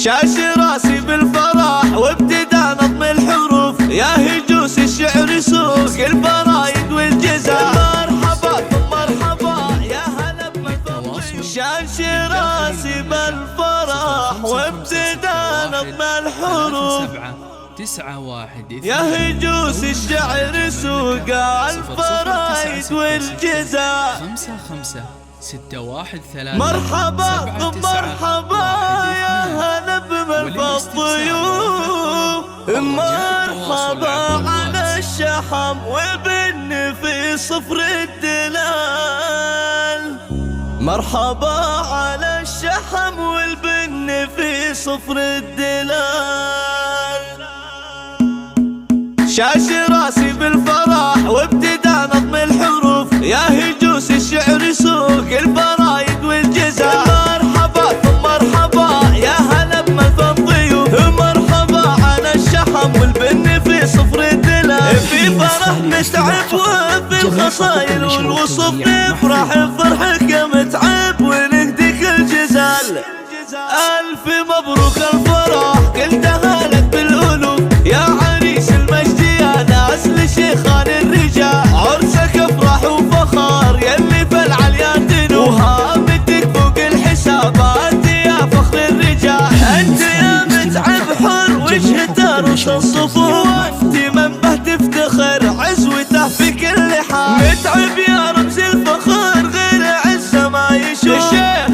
شاش راسي بالفرح وابتدى نظم الحروف، يا هجوس الشعر سوق البرايد والجزاء. مرحبا ثم مرحبا يا هلا بمن. شاش راسي بالفرح وابتدى نظم الحروف، 9-1 يا هجوس الشعر سوق البرايد والجزاء. 5-5-6-1-3. مرحبا ثم مرحبا يا هلا بمن الضيوف. مرحبا على الشحم والبن في صفر الدلال. مرحبا على الشحم والبن في صفر الدلال. شاش راسي بالفرح وابتدى نظم الحروف، يا هجوس الشعر سوق البرايد والجزاء. مرحبا ثم مرحبا يا هلا بمن الضيوف. مرحبا على الشحم والبن في صفر الدلال. في فرح نتعب وفي الخصايل والوصف نفرح بفرحك يا متعب ونهديك الجزال. ألف مبروك الفرح قلتها لك بالألوف، يا عريس المجد يا ناس لشيخان الرجال. عرسك افرح وفخار يلي في العليا تنوف، وهامتك فوق الحسابات يا فخر الرجال. انت يا متعب حر وجه ترص الصفوف، واهتمام به تفتخر عزوته في كل حال. متعب يا رمز الفخر غير عزه ما يشوف، الشيخ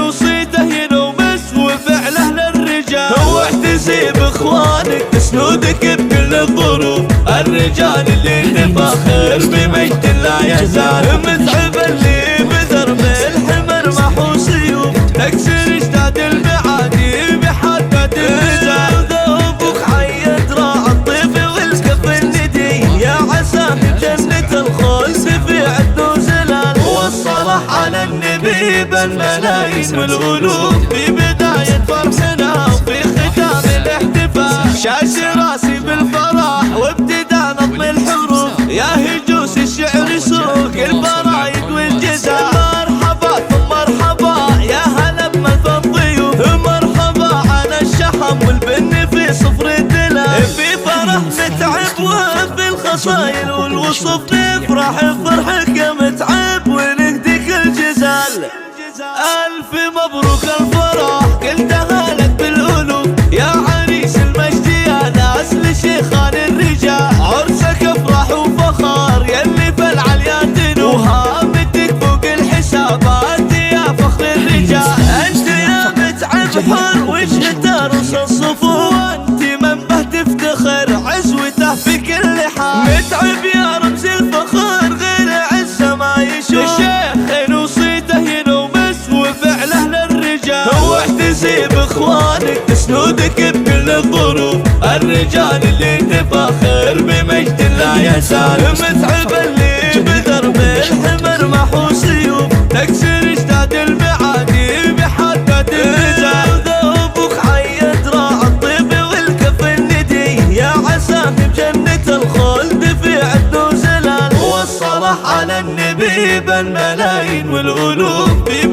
وصيته ينومس وفعله للرجال. واعتزي باخوانك تسندك بكل الظروف، الرجال اللي تفخر بمجد لا يزال. متعب اللي بدرب الحمر محو سيوف، تكسر اشتاد المعادي بحبة الرجال. ذوبك حي دراع الطيف والكف الندي، يا عسى جنة الخلد في عد وزلال. والصلاح على النبي بالملايين والألوف، في بداية فرحنا وفي ختام الاحتفال. شاش راسي بالفرح وابتدى نظم الحروف، يا هجوس الشعر سوق البرايد والجزاء. مرحبا ثم مرحبا يا هلا بمن الضيوف. مرحبا على الشحم والبن في صفر الدلال. في فرح نتعب وفي الخصايل والوصف نفرح بفرحك يا متعب ونهديك الجزال. ألف مبروك الفرح قلتها لك بالألوف، يا عريس المجد يا ناس لشيخان الرجال. عرسك افرح وفخار يلي في العليا تنوف، وهامتك فوق الحسابات يا فخر الرجال. انت يا متعب حر وجه ترص الصفوف، وانت من به تفتخر عزوته في كل حال. متعب يا رمز الفخر غير عزه ما يشوف، الشيخ وصيته ينومس وفعله للرجال. واعتزي باخوانك تسندك بكل الظروف، الرجال اللي تفخر بمجد لا يزال. متعب اللي بدرب الحمر محو سيوف، تكسر اشتاد المعادي بحبة الرجال. ذوبك حي دراع الطيب والكف الندي، يا عسى بجنة الخلد في عد وزلال. والصلاح على النبي بالملايين والألوف، في